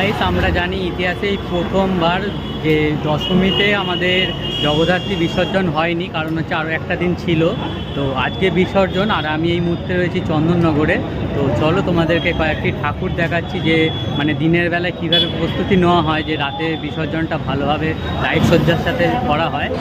Guys, আমরা জানি ইতিহাসে এই প্রথমবার যে দশমীতে আমাদের জগদ্ধাত্রী বিসর্জন হয়নি, কারণ হচ্ছে আরও একটা দিন ছিল। তো আজকে বিসর্জন, আর আমি এই মুহূর্তে রয়েছি চন্দননগরে। তো চলো তোমাদেরকে কয়েকটি ঠাকুর দেখাচ্ছি, যে মানে দিনের বেলায় কীভাবে প্রস্তুতি নেওয়া হয়, যে রাতে বিসর্জনটা ভালোভাবে লাইট সজ্জার সাথে করা হয়।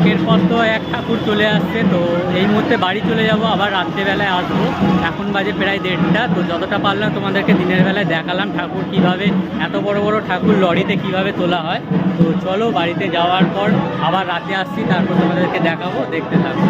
একের পর তো এক ঠাকুর চলে আসছে। তো এই মুহূর্তে বাড়ি চলে যাব, আবার রাত্রেবেলায় আসবো। এখন বাজে প্রায় 1:30। তো যতটা পারলাম তোমাদেরকে দিনের বেলায় দেখালাম ঠাকুর কীভাবে, এত বড় বড় ঠাকুর লরিতে কিভাবে তোলা হয়। তো চলো বাড়িতে যাওয়ার পর আবার রাতে আসছি, তারপর তোমাদেরকে দেখাবো, দেখতে থাকবো।